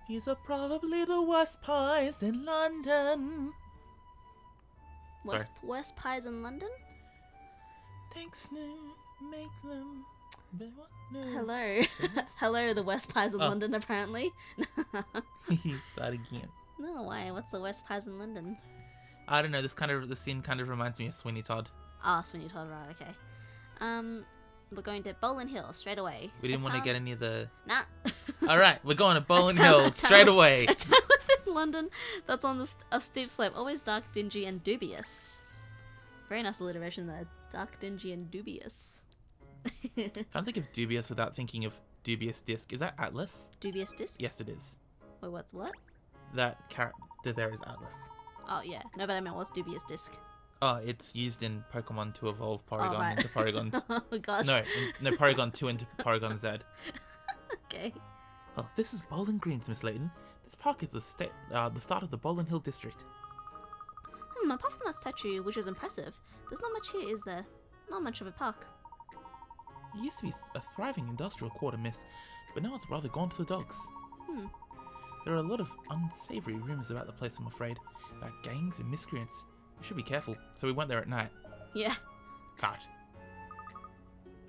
These are probably the worst pies in London. Worst pies in London? Thanks, no, make them. No. Hello. Hello, the worst pies in London, apparently. Start again. No, why? What's the worst pies in London? I don't know, the scene kind of reminds me of Sweeney Todd. Ah, Sweeney Todd, right, okay. We're going to Bowling Hill straight away. We didn't want to get any of the... Nah. Alright, we're going to Bowling Hill straight away. A town within London that's on a steep slope, always dark, dingy, and dubious. Very nice alliteration there. Dark, dingy, and dubious. Can't think of dubious without thinking of dubious disc. Is that Atlas? Dubious disc? Yes, it is. Wait, what? That character there is Atlas. Oh, yeah. No, but I meant what's dubious disc? Oh, it's used in Pokemon to evolve Porygon into Porygon... Oh, God. No, Porygon 2 into Porygon Z. Okay. Well, this is Bowling Greens, Miss Layton. This park is the start of the Bowling Hill district. Apart from that statue, which is impressive, there's not much here, is there? Not much of a park. It used to be a thriving industrial quarter, miss, but now it's rather gone to the dogs. There are a lot of unsavory rumours about the place, I'm afraid, about gangs and miscreants. We should be careful, so we went there at night. Yeah. Cut.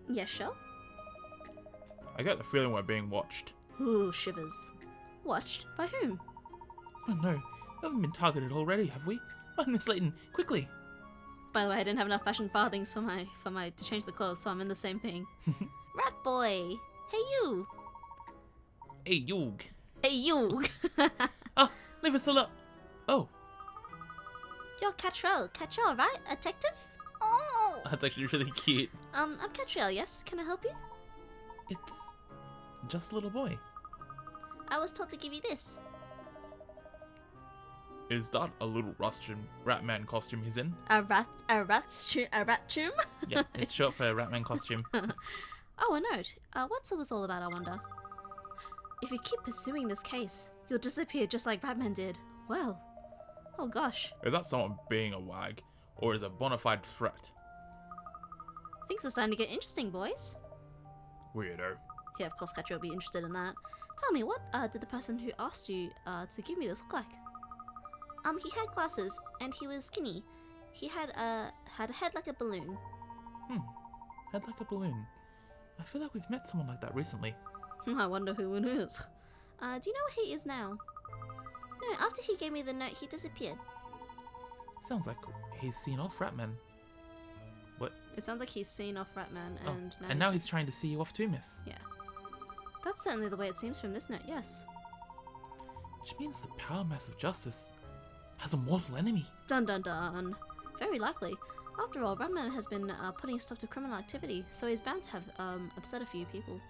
Yeah, sure. I get the feeling we're being watched. Ooh, shivers. Watched? By whom? Oh no, we haven't been targeted already, have we? Run, Miss Layton, quickly! By the way, I didn't have enough fashion farthings for my to change the clothes, so I'm in the same thing. Rat boy! Hey you! Hey, Yoog! Hey you! Ah, leave us alone! Oh! You're Catrell, right? A detective? Oh! That's actually really cute. I'm Catrell, yes? Can I help you? It's just a little boy. I was told to give you this. Is that a little Ratman costume he's in? A rat tomb? Yeah, it's short for Ratman costume. Oh, a note. What's all this all about, I wonder? If you keep pursuing this case, you'll disappear just like Ratman did. Well, oh gosh. Is that someone being a wag, or is it a bona fide threat? Things are starting to get interesting, boys. Weirdo. Yeah, of course, Katya will be interested in that. Tell me, what did the person who asked you to give me this look like? He had glasses, and he was skinny. He had a head like a balloon. Head like a balloon. I feel like we've met someone like that recently. I wonder who it is. Do you know where he is now? No, after he gave me the note, he disappeared. Sounds like he's seen off Ratman. What? It sounds like he's seen off Ratman, and now he's trying to see you off too, miss. Yeah. That's certainly the way it seems from this note, yes. Which means the power mass of justice has a mortal enemy. Dun dun dun. Very likely. After all, Ratman has been putting a stop to criminal activity, so he's bound to have upset a few people.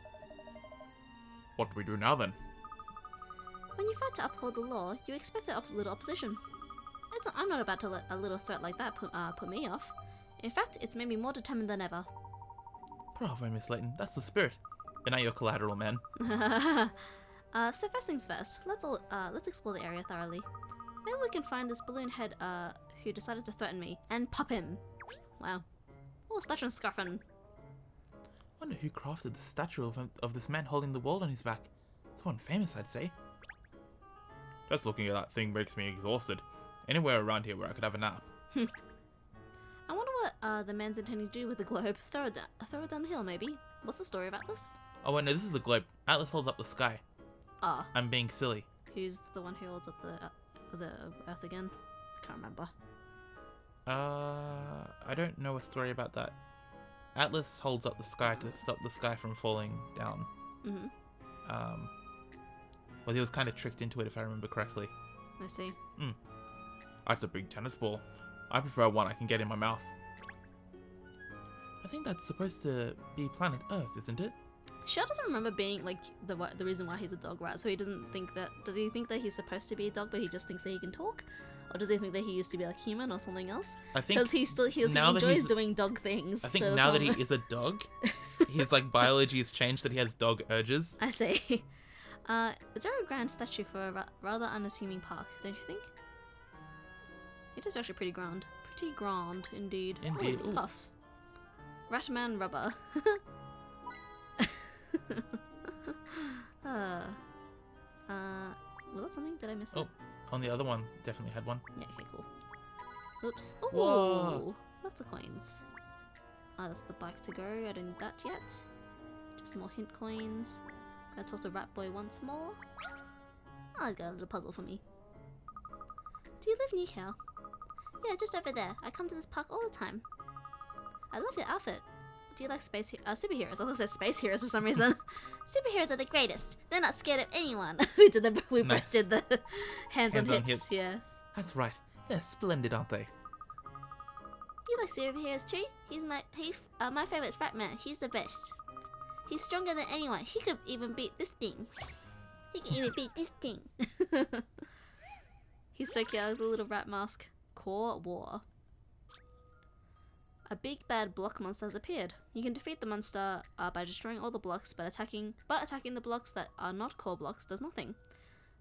What do we do now then? When you fight to uphold the law, you expect a little opposition. I'm not about to let a little threat like that put me off. In fact, it's made me more determined than ever. Bravo, Miss Layton. That's the spirit. But now you're collateral, man. So first things first, let's explore the area thoroughly. Maybe we can find this balloon head who decided to threaten me and pop him. Wow. Oh, slash and scuffin'. Wonder who crafted the statue of this man holding the world on his back. Someone famous, I'd say. Just looking at that thing makes me exhausted. Anywhere around here where I could have a nap. I wonder what the man's intending to do with the globe. Throw it down the hill, maybe. What's the story of Atlas? Oh wait, no, this is the globe. Atlas holds up the sky. Ah. I'm being silly. Who's the one who holds up the Earth again? Can't remember. I don't know a story about that. Atlas holds up the sky to stop the sky from falling down. Well, he was kind of tricked into it, if I remember correctly. I see. That's a big tennis ball. I prefer one I can get in my mouth. I think that's supposed to be planet Earth, isn't it? Shell doesn't remember being like the reason why he's a dog, right? So he doesn't think that. Does he think that he's supposed to be a dog, but he just thinks that he can talk, or does he think that he used to be like human or something else? I think because he enjoys doing dog things. I think so now that he is a dog, his like biology has changed. That he has dog urges. I see. Is there a grand statue for a rather unassuming park? Don't you think? It is actually pretty grand. Pretty grand indeed. Indeed. Ooh, puff. Ratman rubber. that something? Did I miss it? Oh, on the other one, definitely had one. Yeah, okay, cool. Oops. Whoa. Ooh, lots of coins. Ah, that's the bike to go. I don't need that yet. Just more hint coins. Gonna talk to Rat Boy once more. Oh, got a little puzzle for me. Do you live near here? Yeah, just over there. I come to this park all the time. I love your outfit. Do you like superheroes? I thought it said space heroes for some reason. Superheroes are the greatest. They're not scared of anyone. we Nice. did the hands on hips. hips. Yeah. That's right. They're splendid, aren't they? You like superheroes too? He's my favorite's Ratman. He's the best. He's stronger than anyone. He could even beat this thing. He's so cute, like the little rat mask. Core War. A big bad block monster has appeared. You can defeat the monster by destroying all the blocks, but attacking the blocks that are not core blocks does nothing.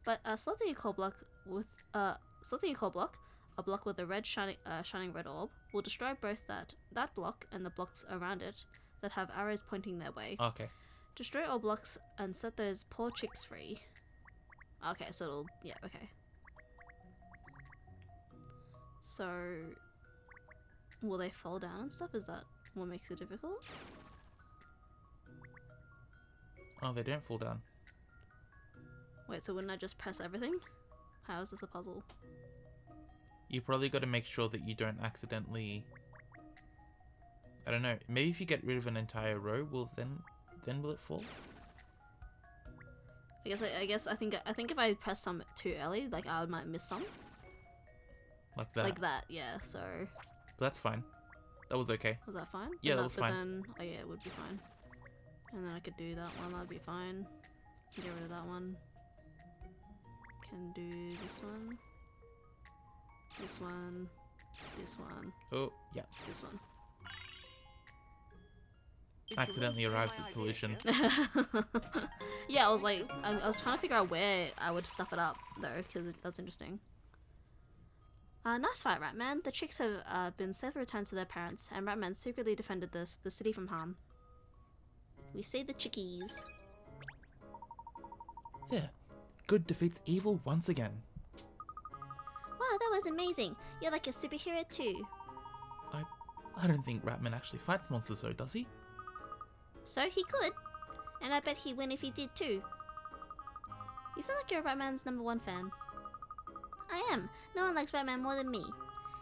But selecting a core block, a block with a red shining red orb, will destroy both that block and the blocks around it that have arrows pointing their way. Okay. Destroy all blocks and set those poor chicks free. Okay, so it'll... yeah, okay. So... will they fall down and stuff? Is that what makes it difficult? Oh, they don't fall down. Wait, so wouldn't I just press everything? How is this a puzzle? You probably got to make sure that you don't accidentally... I don't know. Maybe if you get rid of an entire row, then will it fall? I think if I press some too early, like I might miss some. Like that. Like that, yeah. So. That's fine. That was okay. Was that fine? Yeah, that was fine. Then, oh yeah, it would be fine. And then I could do that one. That'd be fine. Get rid of that one. Can do this one. This one. This one. Oh, yeah. This one. Accidentally arrives at solution. Yeah, I was like, I was trying to figure out where I would stuff it up though, because that's interesting. Nice fight, Ratman. The chicks have been safely returned to their parents, and Ratman secretly defended the city from harm. We saved the chickies. There. Good defeats evil once again. Wow, that was amazing. You're like a superhero too. I don't think Ratman actually fights monsters though, does he? So he could. And I bet he'd win if he did too. You sound like you're Ratman's #1 fan. I am. No one likes Ratman more than me.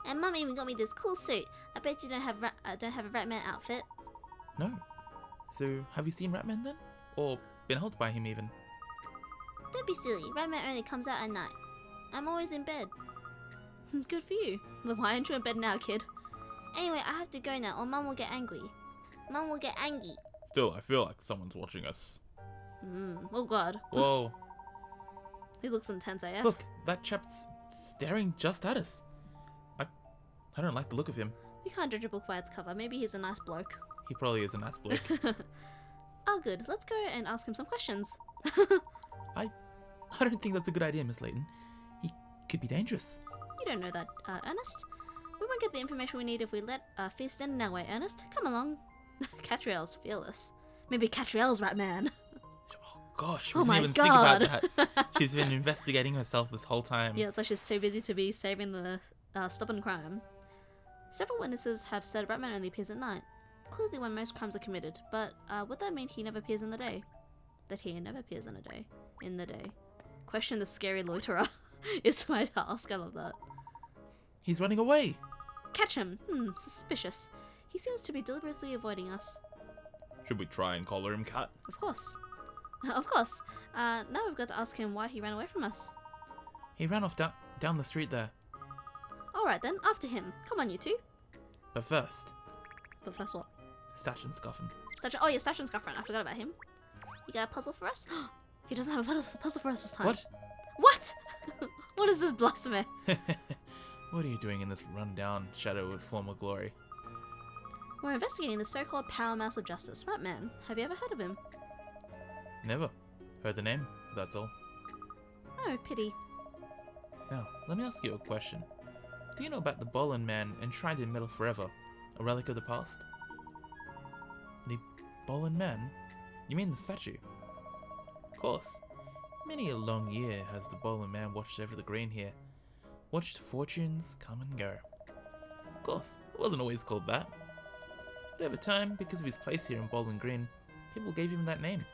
And Mum even got me this cool suit. I bet you don't have a Ratman outfit. No. So, have you seen Ratman then? Or been helped by him even? Don't be silly. Ratman only comes out at night. I'm always in bed. Good for you. Well, why aren't you in bed now, kid? Anyway, I have to go now or Mum will get angry. Mum will get angry. Still, I feel like someone's watching us. Oh god. Whoa. He looks intense, AF. Look, that chap's staring just at us. I don't like the look of him. We can't judge a book by its cover. Maybe he's a nice bloke. He probably is a nice bloke. Oh good, let's go and ask him some questions. I don't think that's a good idea, Miss Layton. He could be dangerous. You don't know that, Ernest. We won't get the information we need if we let Fierce stand in our way, Ernest. Come along. Catriel's fearless. Maybe Catriel's Ratman. Oh gosh, Oh we my didn't even think about god. that. She's been investigating herself this whole time. Yeah, it's like she's too busy to be saving the stubborn crime. Several witnesses have said Ratman only appears at night. Clearly when most crimes are committed, but would that mean he never appears in the day? That he never appears in the day. Question the scary loiterer is my task. I love that. He's running away. Catch him. Suspicious. He seems to be deliberately avoiding us. Should we try and collar him, Cat? Of course. Of course. Now we've got to ask him why he ran away from us. He ran off down the street there. Alright then, after him. Come on, you two. But first, what? Stash and Scoffin. Oh yeah, Stash and Scuffrun. I forgot about him. You got a puzzle for us? He doesn't have a puzzle for us this time. What? What? What is this blasphemy? What are you doing in this run-down shadow of former glory? We're investigating the so-called powerhouse of justice, Ratman. Have you ever heard of him? Never. Heard the name, that's all. Oh, pity. Now, let me ask you a question. Do you know about the Bolin Man enshrined in metal forever? A relic of the past? The Bolin Man? You mean the statue? Of course. Many a long year has the bowling man watched over the green here, watched fortunes come and go. Of course, it wasn't always called that. But over time, because of his place here in Bowling Green, people gave him that name.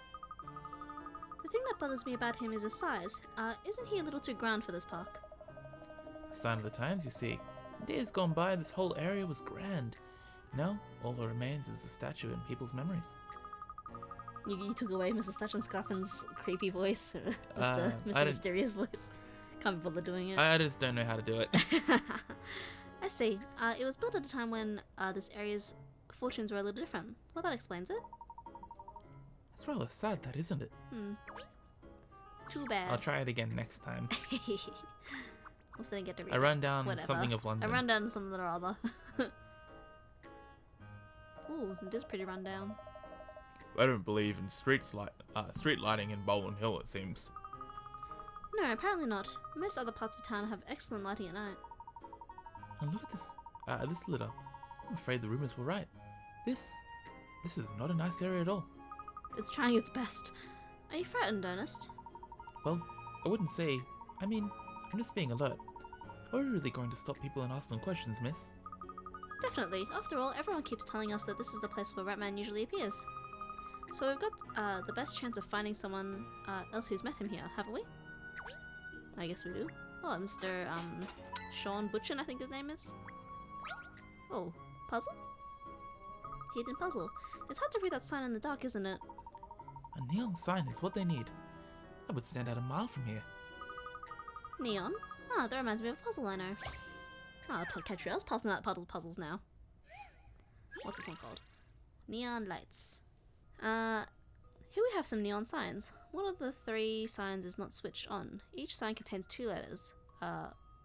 The thing that bothers me about him is his size. Isn't he a little too grand for this park? A sign of the times, you see. In days gone by, this whole area was grand. Now, all that remains is a statue in people's memories. You took away Mr. Stachenskoppen's creepy voice, Mr. Mysterious voice. Can't be bothered doing it. I just don't know how to do it. I see. It was built at a time when this area's fortunes were a little different. Well, that explains it. It's rather sad, that isn't it? Too bad. I'll try it again next time. I'm still gonna get to read I run down Whatever. something of London. I run down something or other. Ooh, it is pretty run down. I don't believe in street lighting in Bowling Hill, it seems. No, apparently not. Most other parts of town have excellent lighting at night. And look at this, this litter. I'm afraid the rumors were right. This is not a nice area at all. It's trying its best. Are you frightened, Ernest? Well, I wouldn't say. I mean, I'm just being alert. Are we really going to stop people and ask them questions, miss? Definitely. After all, everyone keeps telling us that this is the place where Ratman usually appears. So we've got the best chance of finding someone else who's met him here, haven't we? I guess we do. Oh, Mr. Sean Butchin, I think his name is. Oh, puzzle? Hidden puzzle. It's hard to read that sign in the dark, isn't it? A neon sign is what they need. That would stand out a mile from here. Neon? Ah, that reminds me of a puzzle I know. Ah, I was passing out puzzles now. What's this one called? Neon lights. Here we have some neon signs. One of the three signs is not switched on. Each sign contains two letters,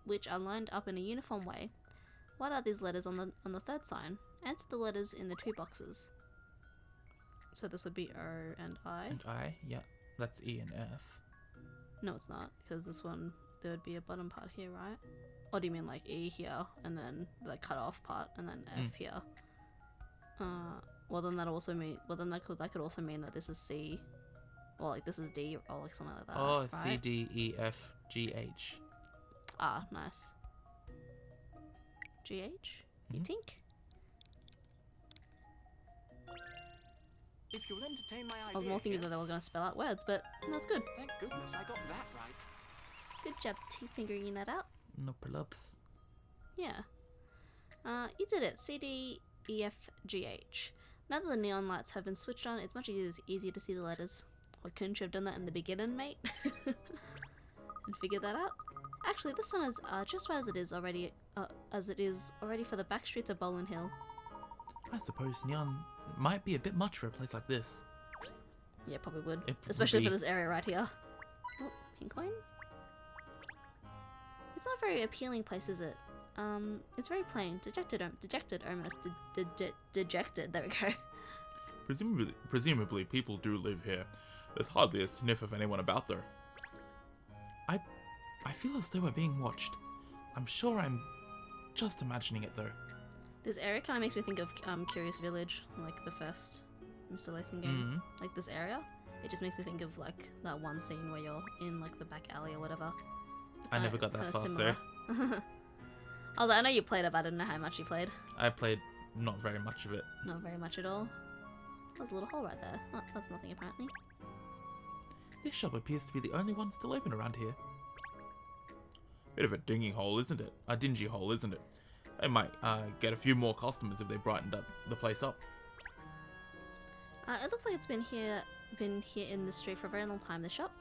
which are lined up in a uniform way. What are these letters on the third sign? Answer the letters in the two boxes. So this would be O and I. And I, yeah, that's E and F. No, it's not, because this one, there would be a bottom part here, right? Or do you mean like E here, and then the cut off part, and then F here? Well then that also mean, that could also mean that this is C, or like this is D, or like something like that. Oh, right? C, D, E, F, G, H. Ah, nice. GH? You think? If you'll entertain my idea, I was more thinking that they were going to spell out words, but that's good. Thank goodness I got that right. Good job fingering that out. No props. Yeah. You did it. C, D, E, F, G, H. Now that the neon lights have been switched on, it's much easier to see the letters. Why couldn't you have done that in the beginning, mate? And figured that out? Actually, this one is just as it is already for the back streets of Bowling Hill. I suppose neon might be a bit much for a place like this. Yeah, probably would. It Especially would for be. this area right here. Oh, pink coin? It's not a very appealing place, is it? It's very plain. Dejected almost. Dejected, there we go. Presumably people do live here. There's hardly a sniff of anyone about there. I feel as though we're being watched. I'm sure I'm just imagining it though. This area kind of makes me think of Curious Village, like the first Mr. Layton game. Like this area, it just makes me think of like that one scene where you're in like the back alley or whatever. I never got that far, so. I was like, I know you played it, but I didn't know how much you played. I played not very much of it. Not very much at all. There's a little hole right there. Oh, that's nothing apparently. This shop appears to be the only one still open around here. Bit of a dingy hole, isn't it? A dingy hole, isn't it? They might get a few more customers if they brightened up the place up. It looks like it's been here in the street for a very long time, this shop.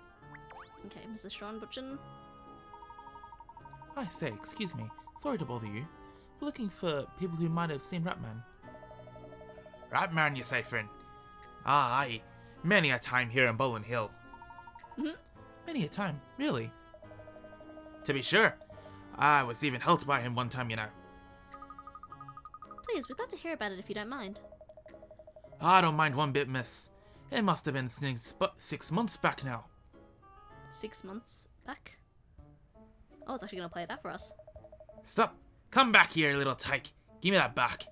Okay, Mr. Sean Butchin. I say, excuse me. Sorry to bother you. We're looking for people who might have seen Ratman. Ratman, you say, friend? Ah, aye. Many a time here in Bowling Hill. Many a time, really? To be sure. I was even helped by him one time, you know. Please, we'd love to hear about it if you don't mind. I don't mind one bit, miss. It must have been 6 months back now. 6 months back? Oh, it's actually going to play that for us. Stop! Come back here, you little tyke. Give me that back.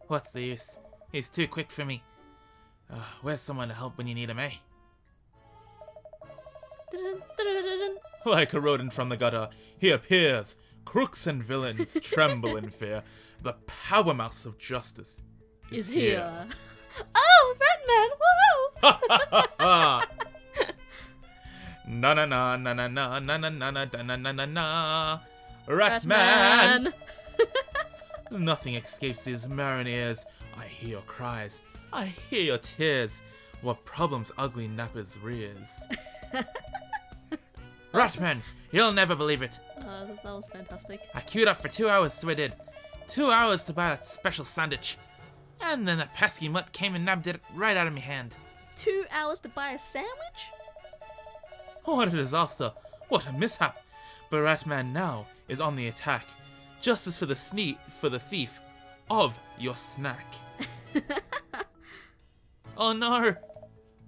What's the use? He's too quick for me. Where's someone to help when you need him, eh? Like a rodent from the gutter, he appears. Crooks and villains tremble in fear. The power mouse of justice Is here. Oh, Ratman! Whoa! Na na na na na na na na na na na na na na. Ratman! Nothing escapes these mariners. I hear your cries. I hear your tears. What problems ugly nappers rears. Ratman, you'll never believe it. That was fantastic. I queued up for 2 hours, so I did. 2 hours to buy that special sandwich. And then that pesky mutt came and nabbed it right out of my hand. 2 hours to buy a sandwich? What a disaster. What a mishap. But Ratman now is on the attack. Justice for the thief of your snack. Oh no.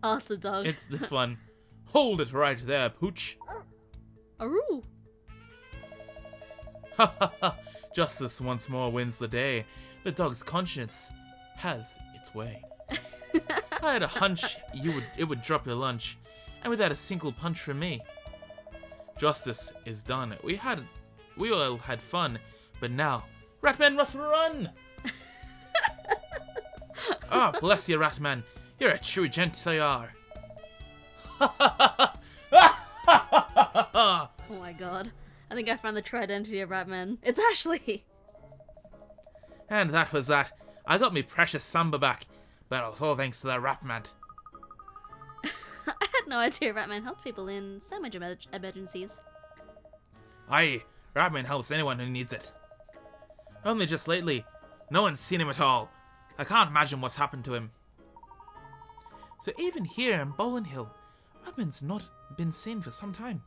Oh, it's the dog. It's this one. Hold it right there, Pooch. Aroo. Ha ha ha. Justice once more wins the day. The dog's conscience has its way. I had a hunch it would drop your lunch, and without a single punch from me. Justice is done. We all had fun, but now Ratman must run. Ah, bless you, Ratman. You're a true gent, you are. Oh my god. I think I found the true identity of Ratman. It's Ashley! And that was that. I got me precious Samba back, but it was all thanks to that Ratman. I had no idea Ratman helped people in sandwich emergencies. Aye, Ratman helps anyone who needs it. Only just lately, no one's seen him at all. I can't imagine what's happened to him. So even here in Bowling Hill, Ratman's not been seen for some time.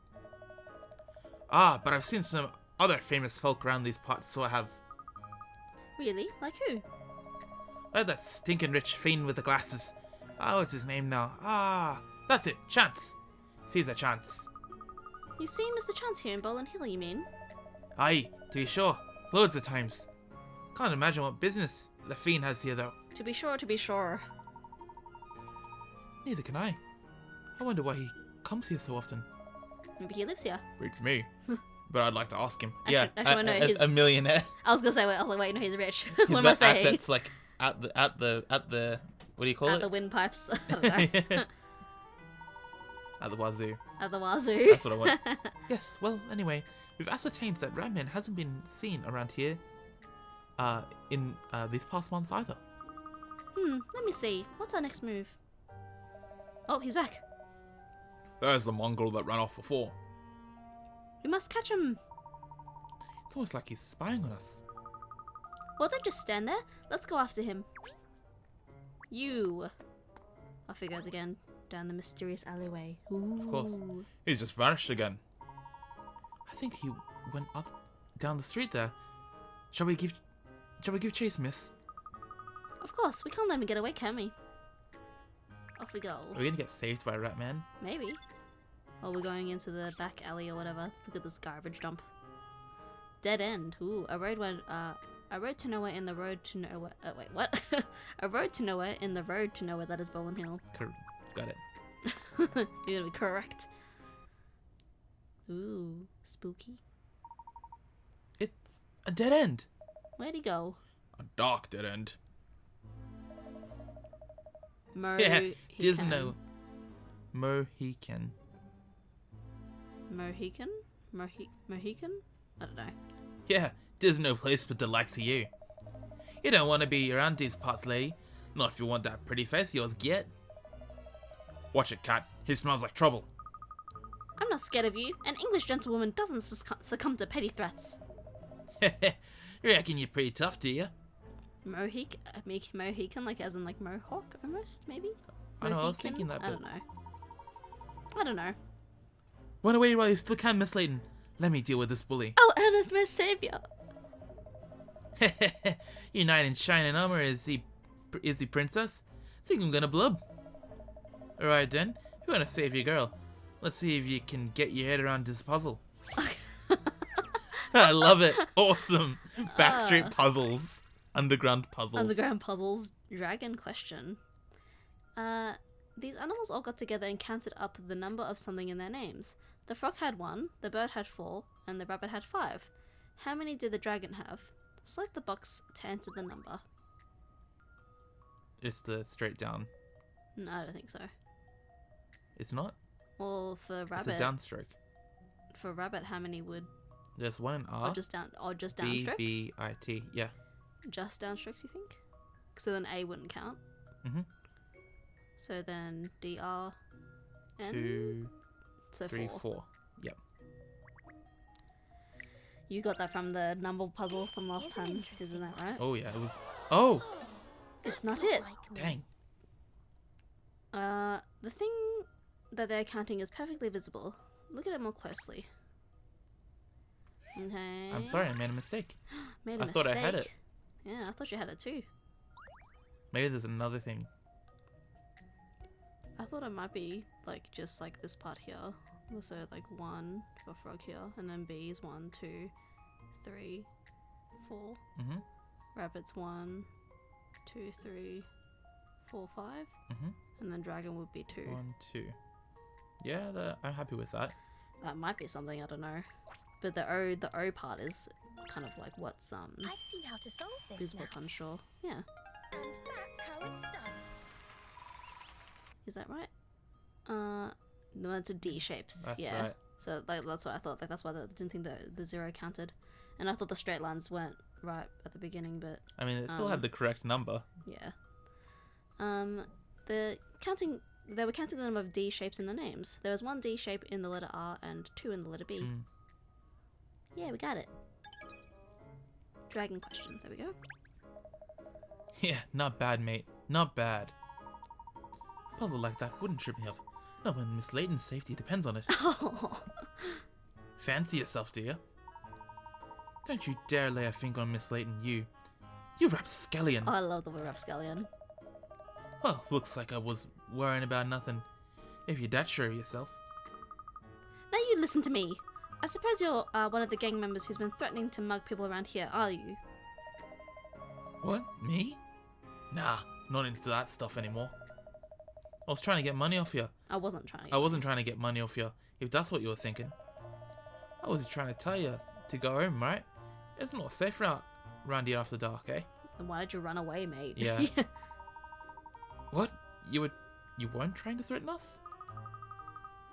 Ah, but I've seen some other famous folk around these parts, so I have. Really? Like who? Like that stinking rich fiend with the glasses. Ah, what's his name now? Ah, that's it, Chance. Caesar Chance. You've seen Mr. Chance here in Bowling Hill, you mean? Aye, to be sure. Loads of times. Can't imagine what business the fiend has here, though. To be sure, to be sure. Neither can I. I wonder why he comes here so often. Maybe he lives here. Beats me. But I'd like to ask him. Actually, no, he's a millionaire. I was gonna say, wait, no, he's rich. He's What am I got saying? assets like at the what do you call At it? the windpipes. I don't know. At the wazoo. At the wazoo. That's what I want. Yes. Well, anyway, we've ascertained that Ratman hasn't been seen around here, in these past months either. Let me see. What's our next move? Oh, he's back. There's the mongrel that ran off before. We must catch him. It's almost like he's spying on us. Well, don't just stand there. Let's go after him. You. Off he goes again, down the mysterious alleyway. Ooh. Of course. He's just vanished again. I think he went up down the street there. Shall we give chase, miss? Of course, we can't let him get away, can we? Off we go. Are we gonna get saved by Ratman? Maybe. Or we're going into the back alley or whatever. Look at this garbage dump. Dead end. Ooh, a road to nowhere in the road to nowhere. Wait, what? A road to nowhere in the road to nowhere. That is Bowling Hill. Got it. You're gonna be correct. Ooh, spooky. It's a dead end. Where'd he go? A dark dead end. Mohican. Disno. Mohican. Mohican? Mohican? I don't know. Yeah, there's no place for the likes of you. You don't want to be around these parts, lady. Not if you want that pretty face of yours, get. Watch it, cat. He smells like trouble. I'm not scared of you. An English gentlewoman doesn't succumb to petty threats. Reckon you're pretty tough, do you? Mohican, like as in like mohawk, almost, maybe? I know, I was Mohican? thinking that, but... I don't know. Run away while you still can, Miss Layton. Let me deal with this bully. Oh, Ernest, my saviour! Your knight in shining armor, is he princess? Think I'm gonna blub. Alright then, you wanna save your girl. Let's see if you can get your head around this puzzle. I love it. Awesome. Backstreet puzzles. Underground puzzles. Underground puzzles. Dragon question. These animals all got together and counted up the number of something in their names. The frog had 1, the bird had 4, and the rabbit had 5. How many did the dragon have? Select the box to enter the number. It's the straight down. No, I don't think so. It's not? Well, for rabbit, It's a downstroke. for rabbit, how many would? There's one in R. Or just downstrokes? B-B-I-T. Yeah. Just downstrokes, you think? So then A wouldn't count. Mm-hmm. So then DR. N? 2, So 3, 4. 4. Yep. You got that from the number puzzle This from last is an time, interesting isn't that one. right? Oh, yeah, it was... Oh! It's That's not it. like me. Dang. The thing that they're counting is perfectly visible. Look at it more closely. Okay. I'm sorry, I made a mistake. Made a I mistake. thought I had it. Yeah, I thought you had it too. Maybe there's another thing. I thought it might be like just like this part here. So like 1 for frog here, and then B is 1, 2, 3, 4. Mm-hmm. Rabbit's 1, 2, 3, 4, 5. Mm-hmm. And then dragon would be 2. 1, 2. Yeah, I'm happy with that. That might be something, I don't know. But the O part is kind of like what's I've seen how to solve this is now. what's unsure. Yeah. And that's how it's done. Is that right? No, it's a D shapes. That's yeah. right. So like that's what I thought. Like that's why I didn't think the 0 counted, and I thought the straight lines weren't right at the beginning. But I mean, it still had the correct number. yeah. They were counting the number of D shapes in the names. There was 1 D shape in the letter R and 2 in the letter B. Mm. Yeah, we got it. Dragon question. There we go. Yeah, not bad, mate. Not bad. A puzzle like that wouldn't trip me up. Not when Miss Layton's safety depends on it. Oh. Fancy yourself, do you? Don't you dare lay a finger on Miss Layton, you rapscallion. I love the word rapscallion. Well, looks like I was worrying about nothing. If you're that sure of yourself. Now you listen to me. I suppose you're one of the gang members who's been threatening to mug people around here, are you? What? Me? Nah, not into that stuff anymore. I was trying to get money off you. I wasn't trying to. I wasn't trying to get money off you, if that's what you were thinking. I was trying to tell you to go home, right? It's not safe around here after dark, eh? Then why did you run away, mate? Yeah. What? You weren't trying to threaten us?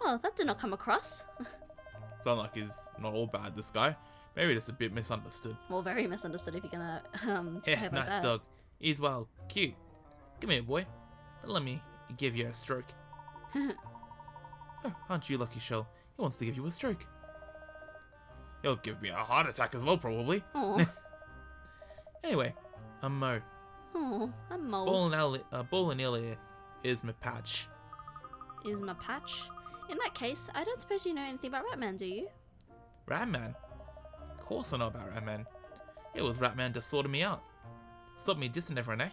Well, that did not come across. Sound like he's not all bad, this guy. Maybe just a bit misunderstood. Well, very misunderstood if you're gonna Yeah, behave like nice that. dog. He's well, cute. Come here, boy. Let me give you a stroke. Oh, aren't you lucky, Shell? He wants to give you a stroke. He'll give me a heart attack as well, probably. Oh, Anyway, I'm Mo. oh, I'm Mole. Ball and Ilya is my patch. Is my patch? In that case, I don't suppose you know anything about Ratman, do you? Ratman? Of course I know about Ratman. It was Ratman that sorted me out. Stopped me dissing everyone, eh?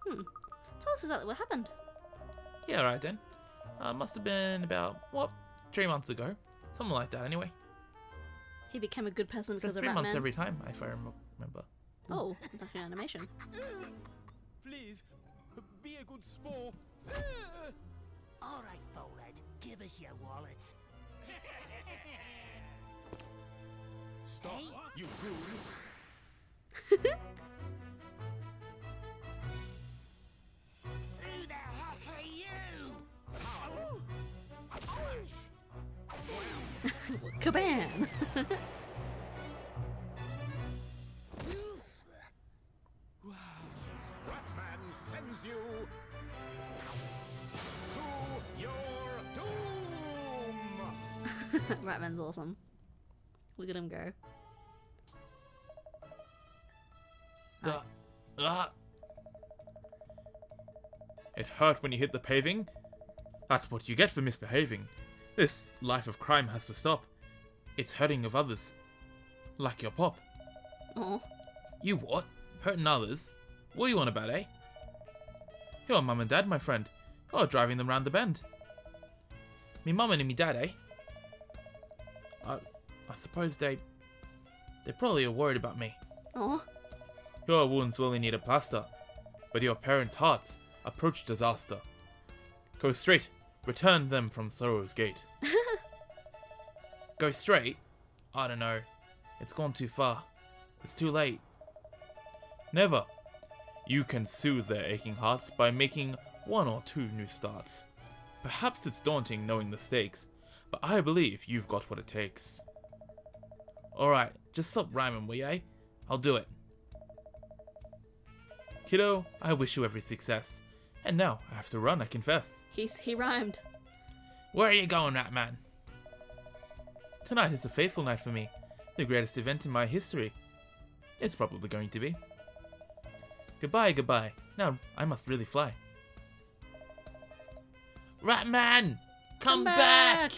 Tell us exactly what happened. Yeah, right then. Must have been about, 3 months ago? Something like that, anyway. He became a good person It's been because of 3 months Ratman. every time, if I remember. Oh, it's actually an animation. Please, be a good sport. All right, Bowlhead, give us your wallet. Stop, Hey. you goons. Who the heck are you? Smash. Kabam! Ratman sends you to your doom. Ratman's awesome. Look at him go. It hurt when you hit the paving. That's what you get for misbehaving. This life of crime has to stop. It's hurting of others. Like your pop. Oh, You what? Hurting others? What are you on about, eh? Your mum and dad, my friend. You're driving them round the bend. Me mum and me dad, eh? I suppose they probably are worried about me. oh, Your wounds only need a plaster, but your parents' hearts approach disaster. Go straight. Return them from Sorrow's Gate. Go straight? I don't know. It's gone too far. It's too late. Never. You can soothe their aching hearts by making 1 or 2 new starts. Perhaps it's daunting knowing the stakes, but I believe you've got what it takes. Alright, just stop rhyming, will ya? I'll do it. Kiddo, I wish you every success. And now, I have to run, I confess. He rhymed. Where are you going, Ratman? Tonight is a fateful night for me. The greatest event in my history. It's probably going to be. Goodbye, goodbye. Now, I must really fly. Ratman! Come back!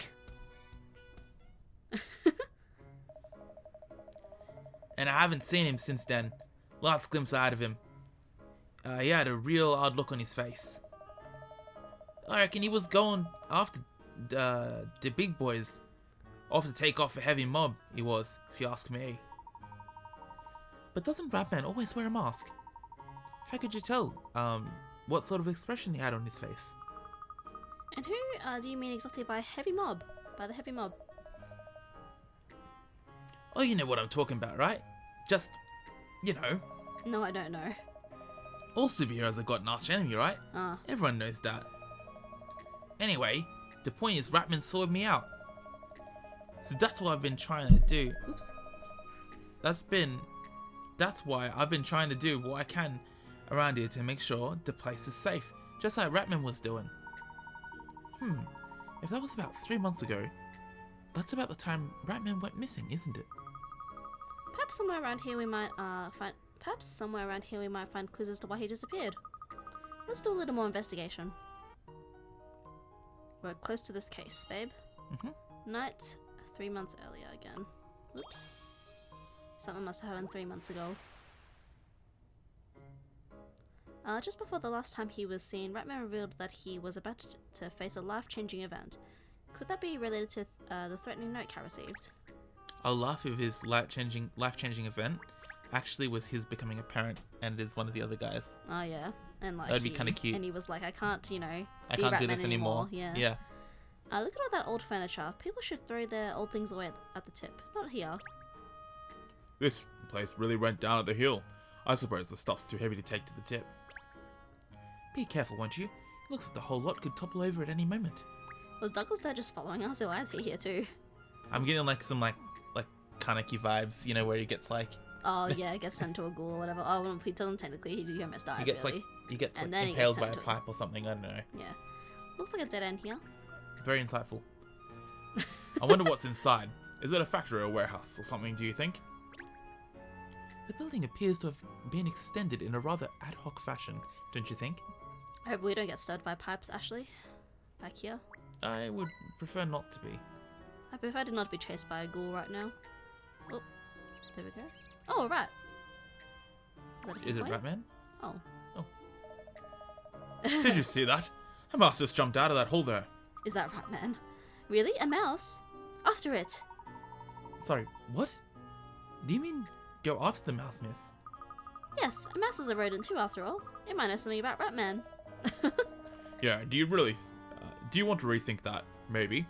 And I haven't seen him since then. Last glimpse I had of him. He had a real odd look on his face. I reckon he was going after the big boys. Off to take off a heavy mob, he was, if you ask me. But doesn't Ratman always wear a mask? How could you tell, what sort of expression he had on his face? And who do you mean exactly by heavy mob? By the heavy mob? Oh, you know what I'm talking about, right? Just, you know. No, I don't know. All superheroes have got an arch enemy, right? Ah. Everyone knows that. Anyway, the point is Ratman sorted me out. So that's what I've been trying to do. Oops. That's why I've been trying to do what I can around here to make sure the place is safe, just like Ratman was doing. If that was about 3 months ago, that's about the time Ratman went missing, isn't it? Perhaps somewhere around here we might find clues as to why he disappeared. Let's do a little more investigation. We're close to this case, babe. Night 3 months earlier again. Oops. Something must have happened 3 months ago. Just before the last time he was seen, Ratman revealed that he was about to face a life-changing event. Could that be related to the threatening note Cat received? I'll laugh if his life-changing event actually was his becoming a parent and is one of the other guys. Oh yeah, and like that'd be kind of cute. And he was like, I can't, you know, I be can't do Ratman this anymore. Yeah. Yeah. Look at all that old furniture. People should throw their old things away at the tip, not here. This place really went down at the hill. I suppose the stuff's too heavy to take to the tip. Be careful, won't you? It looks like the whole lot could topple over at any moment. Was Douglas there just following us, or why is he here too? I'm getting like some like Kaneki vibes, you know, where he gets like. Oh yeah, gets sent to a ghoul or whatever. Oh, well, he doesn't technically. He almost dies. He gets really. he gets And like then he impaled gets by a sent to pipe or something. I don't know. Yeah, looks like a dead end here. Very insightful. I wonder what's inside. Is it a factory or a warehouse or something? Do you think? The building appears to have been extended in a rather ad hoc fashion, don't you think? I hope we don't get stabbed by pipes, Ashley. Back here. I would prefer not to be. I prefer to not be chased by a ghoul right now. Oh, there we go. Oh, a rat. Is it Ratman? Oh. Oh. Did you see that? A mouse just jumped out of that hole there. Is that Ratman? Really? A mouse? After it. Sorry, what? Do you mean go after the mouse, miss? Yes, a mouse is a rodent too, after all. It might know something about Ratman. Yeah, do you really... do you want to rethink that? Maybe.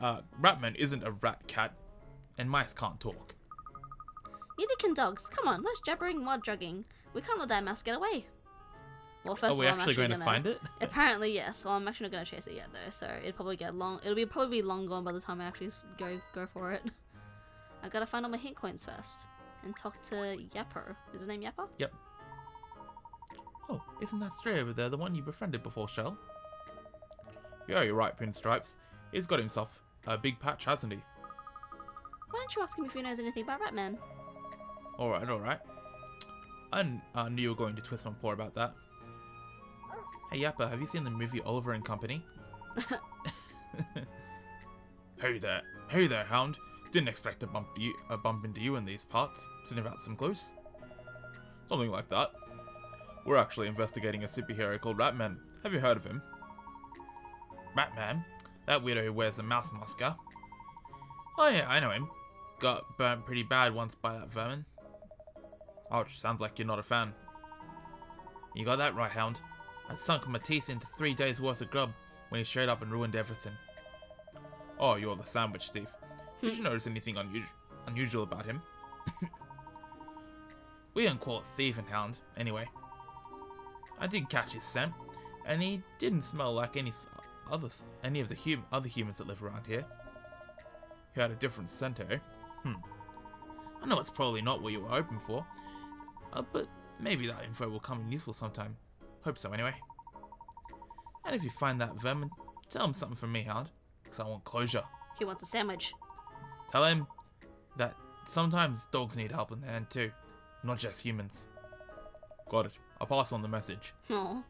Ratman isn't a rat cat, and mice can't talk. Neither can dogs. Come on, let's jabbering mud drugging. We can't let that mouse get away. Well, first Are we of all, actually going to find it? Apparently, yes. Well, I'm actually not going to chase it yet, though, so it'll probably get long. Probably be long gone by the time I actually go for it. I gotta find all my hint coins first and talk to Yapper. Is his name Yapper? Yep. Oh, isn't that stray over there the one you befriended before, Shell? Yeah, you're right, Pinstripes. He's got himself a big patch, hasn't he? Why don't you ask him if he knows anything about Ratman? Alright, alright. I knew you were going to twist my paw about that. Hey Yappa, have you seen the movie Oliver and Company? Hey there, Hound. Didn't expect to bump into you in these parts. Sniff out some clues. Something like that. We're actually investigating a superhero called Ratman. Have you heard of him? Ratman? That weirdo who wears a mouse mask, huh? Oh yeah, I know him. Got burnt pretty bad once by that vermin. Ouch, sounds like you're not a fan. You got that right, Hound. I sunk my teeth into 3 days worth of grub when he showed up and ruined everything. Oh, you're the sandwich thief. Did you notice anything unusual about him? We don't call it thief and hound, anyway. I did catch his scent, and he didn't smell like any of the other humans that live around here. He had a different scent, eh? I know it's probably not what you were hoping for, but maybe that info will come in useful sometime. Hope so, anyway. And if you find that vermin, tell him something from me, Hound, because I want closure. He wants a sandwich. Tell him that sometimes dogs need help in the hand too, not just humans. Got it. I'll pass on the message. Aw.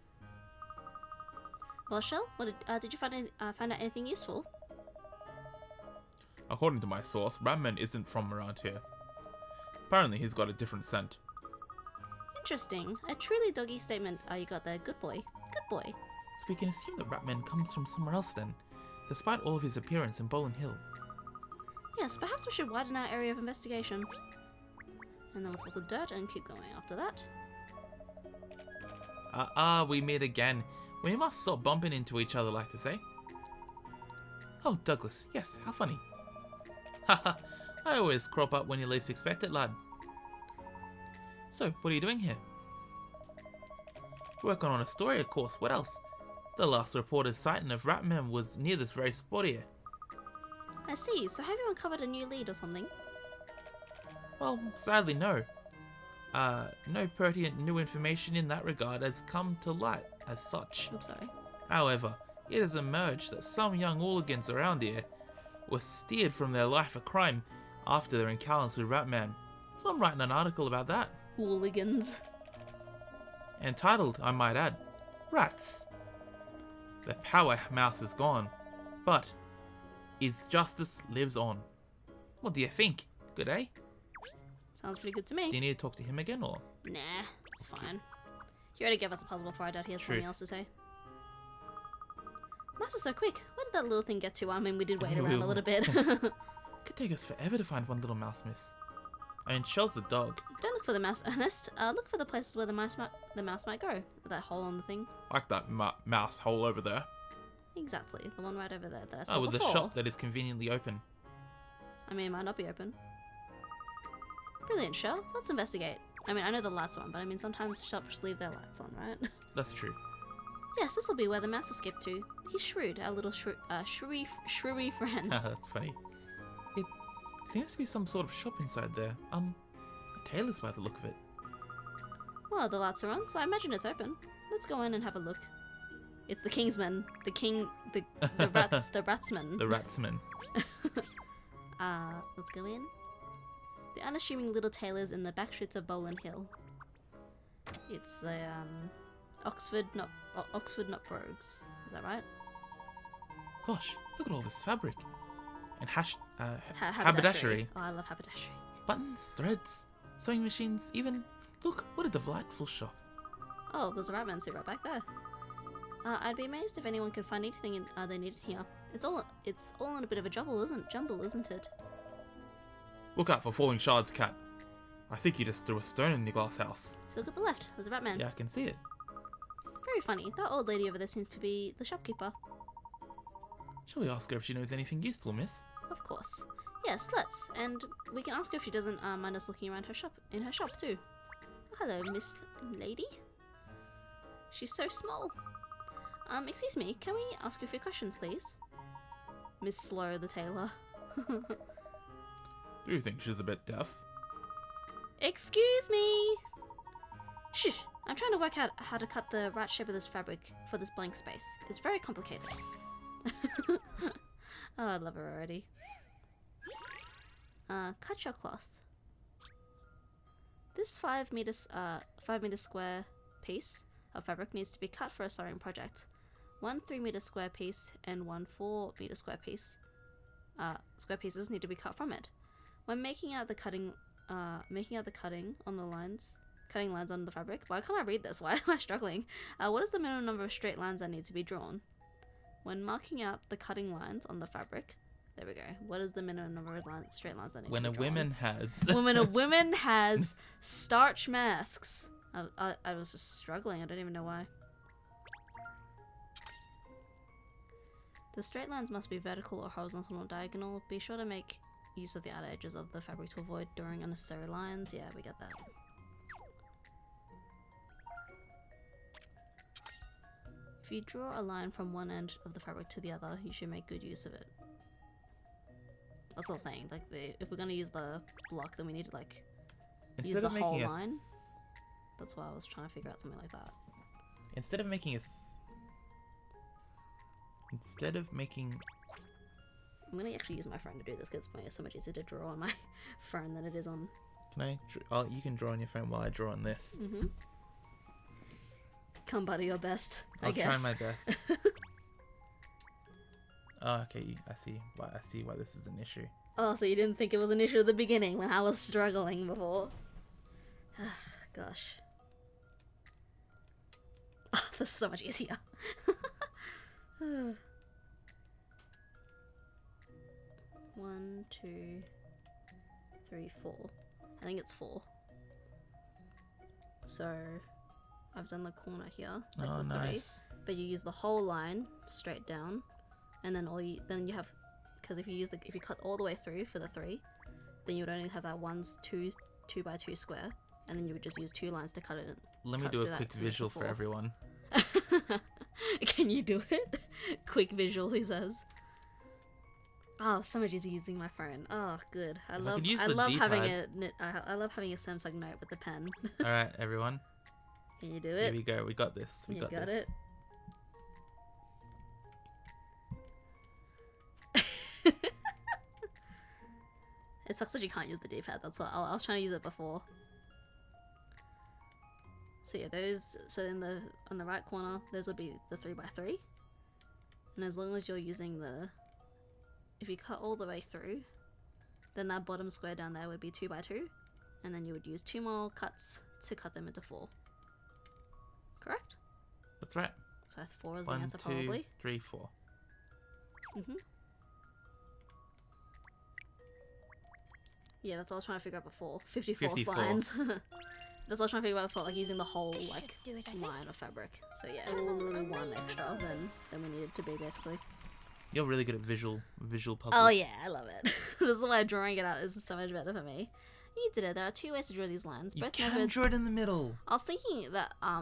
Well, Shell, what did you find out anything useful? According to my source, Ratman isn't from around here. Apparently he's got a different scent. Interesting. A truly doggy statement you got there. Good boy. Good boy. So we can assume that Ratman comes from somewhere else then, despite all of his appearance in Bowling Hill. Yes, perhaps we should widen our area of investigation. And then we'll toss the dirt and keep going after that. We meet again. We must stop bumping into each other like to say. Oh, Douglas. Yes, how funny. Haha, I always crop up when you least expect it, lad. So, what are you doing here? Working on a story, of course. What else? The last reported sighting of Ratman was near this very spot here. I see. So have you uncovered a new lead or something? Well, sadly no. No pertinent new information in that regard has come to light as such. Oops, sorry. However, it has emerged that some young hooligans around here were steered from their life of crime after their encounters with Ratman. So I'm writing an article about that. Hooligans. Entitled, I might add, Rats. The power mouse is gone, but his justice lives on. What do you think? Good, eh? Sounds pretty good to me. Do you need to talk to him again, or? Nah, it's fine. You already gave us a puzzle before I died. He has something else to say. Master's so quick. Where did that little thing get to? I mean, we did wait around a little bit. Could take us forever to find one little mouse, miss. I mean, Shell's the dog. Don't look for the mouse, Ernest. Look for the places where the mouse might go. That hole on the thing. Like that mouse hole over there. Exactly, the one right over there that I saw with before. the shop that is conveniently open. I mean, it might not be open. Brilliant, Shell. Let's investigate. I mean, I know the lights are on, but I mean, sometimes shops leave their lights on, right? That's true. Yes, this will be where the mouse escaped to. He's shrewd, our little shrewy friend. That's funny. It seems to be some sort of shop inside there. A tailor's by the look of it. Well, the lights are on, so I imagine it's open. Let's go in and have a look. It's the Kingsman. The Ratsman. The Ratsman. Let's go in. The unassuming little tailors in the back streets of Bowling Hill. It's the, Oxford, not Brogues. Is that right? Gosh, look at all this fabric. And Haberdashery. Oh, I love haberdashery. Buttons, threads, sewing machines, even... Look, what a delightful shop. Oh, there's a Ratman suit right back there. I'd be amazed if anyone could find anything they needed here. It's all in a bit of a jumble, isn't it? Look out for falling shards, cat. I think you just threw a stone in the glass house. So look at the left. There's a Ratman. Yeah, I can see it. Very funny. That old lady over there seems to be the shopkeeper. Shall we ask her if she knows anything useful, miss? Of course. Yes, let's. And we can ask her if she doesn't mind us looking around her shop too. Oh, hello, Miss Lady. She's so small. Excuse me, can we ask you a few questions, please? Miss Slow, the tailor. Do you think she's a bit deaf? Excuse me! Shh! I'm trying to work out how to cut the right shape of this fabric for this blank space. It's very complicated. Oh, I love her already. Cut your cloth. This 5 meter square piece of fabric needs to be cut for a sewing project. 1 3 meter square piece and 1 4 meter square piece. Square pieces need to be cut from it. When making out the cutting on the lines, cutting lines on the fabric. Why can't I read this? Why am I struggling? What is the minimum number of straight lines that need to be drawn? When marking out the cutting lines on the fabric, there we go. What is the minimum number of straight lines that need to be drawn? When a woman has starch masks. I was just struggling. I don't even know why. The straight lines must be vertical or horizontal or diagonal. Be sure to make use of the outer edges of the fabric to avoid drawing unnecessary lines. Yeah, we get that. If you draw a line from one end of the fabric to the other, you should make good use of it. That's all I'm saying. Like, if we're gonna use the block, then we need to like use the whole line. That's why I was trying to figure out something like that. Instead of making I'm gonna actually use my phone to do this because it's so much easier to draw on my phone than it is on. Can I? You can draw on your phone while I draw on this. Mm-hmm. Come, buddy, your best. I guess. I'll try my best. Oh, okay. I see why this is an issue. Oh, so you didn't think it was an issue at the beginning when I was struggling before? Gosh. Oh, this is so much easier. 1, 2, 3, 4. I think it's 4. So I've done the corner here. That's the 3. Nice. But you use the whole line straight down, and then you have, because if you cut all the way through for the 3, then you would only have that 2 by 2 square, and then you would just use 2 lines to cut it. Let me do a quick visual for everyone. Can you do it? Quick visual, he says. Oh, so much easier using my phone. Oh, good. I love having a Samsung Note with the pen. All right, everyone. Can you do it? Here we go. We got this. We got this. It. It sucks that you can't use the D-pad. That's what I was trying to use it before. So yeah, so on the right corner, those would be the 3 by 3. And as long as you're using if you cut all the way through, then that bottom square down there would be 2 by 2, and then you would use 2 more cuts to cut them into 4. Correct? That's right. So 4 is 1, the answer 2, probably. 3, 4. Mhm. Yeah, that's what I was trying to figure out before. 54 lines. That's what I was trying to figure out before, like using the whole like line of fabric. So yeah, it was only 1 extra than we needed to be basically. You're really good at visual puzzles. Oh yeah, I love it. This is why drawing it out is so much better for me. You did it. There are 2 ways to draw these lines. You can draw it in the middle. I was thinking that I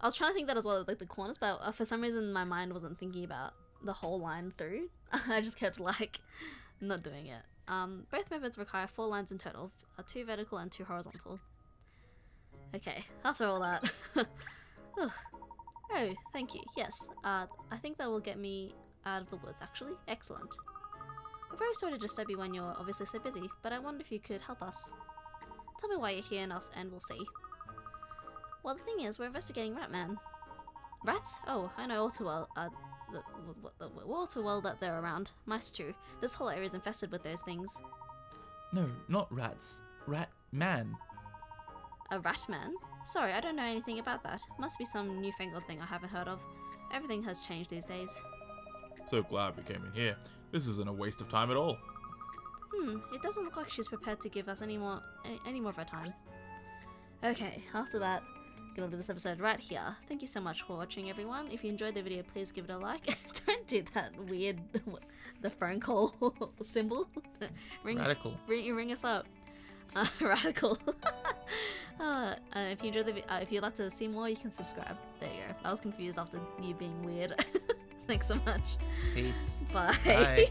was trying to think that as well, like the corners, but for some reason my mind wasn't thinking about the whole line through. I just kept like not doing it. Both methods require 4 lines in total, 2 vertical and 2 horizontal. Okay, after all that. Oh, thank you. Yes, I think that will get me out of the woods, actually. Excellent. I'm very sorry to disturb you when you're obviously so busy, but I wonder if you could help us. Tell me why you're here and we'll see. Well, the thing is, we're investigating Ratman. Rats? Oh, I know all too well, all too well that they're around. Mice too. This whole area is infested with those things. No, not rats. Ratman. A Ratman? Sorry, I don't know anything about that. Must be some newfangled thing I haven't heard of. Everything has changed these days. So glad we came in here. This isn't a waste of time at all. It doesn't look like she's prepared to give us any more of her time. Okay, after that, gonna leave this episode right here. Thank you so much for watching, everyone. If you enjoyed the video, please give it a like. Don't do that weird, the phone call symbol. Radical. Ring us up. Radical. If you enjoyed if you'd like to see more, you can subscribe. There you go. I was confused after you being weird. Thanks so much. Peace. Bye. Bye.